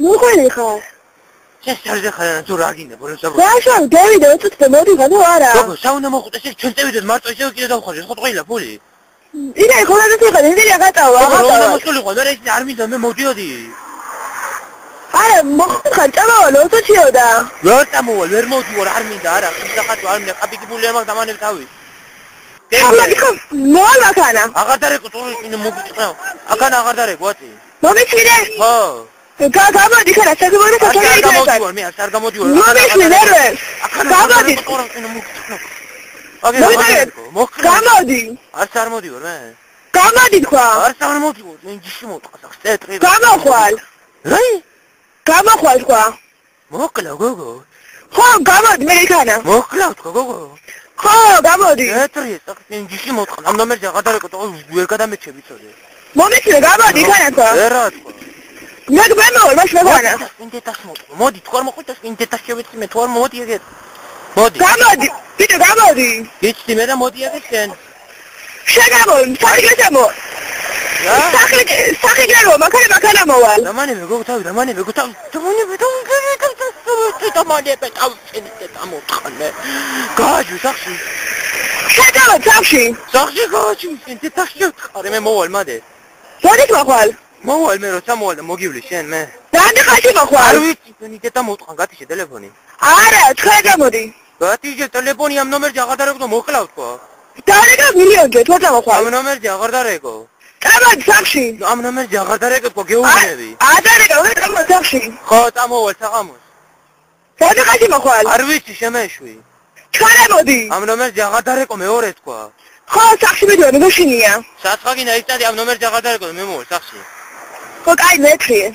მოყველი ხარ? შესარზე ხარ თუ რა გინდა ბოლოსაბო. რა დავიდე უცებ მოდი გადო არა. გოგო, საუნა მოხუტე ეს ჩვენ წევიდეთ მარტო ისევ კიდე დავხარჯე, ხო ყველა ფული. ირა ხოლმე წიყარ, ეს რა გატავა, რა მოსულიყო, მე ის არ მინდა, მე მოვდიოდი. არა, მოხარ წამოვალ, ოცოჩიოდა. ვერ წამოვალ, ვერ მოვდივარ, არ მინდა, არა, ხახატო არ მინდა, ყაბიკიბული არ მაქვს დამანებ თავი. მოვალ აქანა. აღარ დარეკო, წინ მოგიწყვე. აქანა აღარ დარეკო, ათი. მომიჩვიდე? ხო. გამოდი ხარა, საგუბერნატორო კოშკი იქნება. მე არ გამოდივარ. მომიჩვიდე, ვერ. გამოდი. გამოდი. არ მოდივარ მე. გამოდი თქვა. არ მოდივარ, მე ჯიში მოვტყას, წეტრი. გამოხვალ. რა? გამოხვალ თქვა. მოკლა გოგო. ხო, გამოდი მე იქანა. მოკლა თქვა გოგო. ხო, გამოდი. წეტრი, წახი ჯიში მოვტყა. ამ ნომერზე აღარ დარეკო, ვერ გადამეჩები წოდე. მომიჩვიდე, გამოდი იქანა თქვა. რა თქვა? მე გმოვალ, მას მეგონა. ინდეტას მოვტყა. მოდი, თქვა არ მოხვიდას ინდეტას შევეცი მე, თუ არ მოდი ეგეთ. მოდი. გამოდი, ბიჭო გამოდი. გიცდი მე და მოდი აქ შენ. შეგამოდი, საგეცემო. რა? სახი გარო, მაქანა მოვალ. დამანებე გოგო თავი, დამანებე გოგო თავი. დამანებე თავი, შენ დამოთხანე. გააჯო სახში. შეგამო სახში. სახში გააჯო, შენ დეტაში ხარ, მე მოვალ მადე. მოდი მოვალ. მოვალ მე როცა მოვალ და მოგივლი შენ მე. რამდენი ხანი მოვალ? არ ვიცი, თუნი დეტა მოვტყან, გათიშე ტელეფონი. არა, თქვენ გამოდი. გათიშე ტელეფონი ამ ნომერზე აღარ დარეკო, მოკლავ თქვა. დარეკო მილიონჯე, თორე მოვალ. ამ ნომერზე აღარ დარეკო. წამოდი სახში. ამ ნომერზე აღარ დარეკო, თქვა გეუბნები. დარეკო, ვერ წამოდი სახში. ხო, წამოვალ საღამოს. რამდენი ხანი მოვალ? არ ვიცი, შემეშვი. თქვენ მოდი. ამ ნომერზე აღარ დარეკო, მეორე თქვა. ხო, სახში მიდიოდი, მაშინია. საცხაგინა იწადი ამ ნომერზე აღარ დარეკო, მე მოვალ სახში. ხო, კაი, მეთხიე.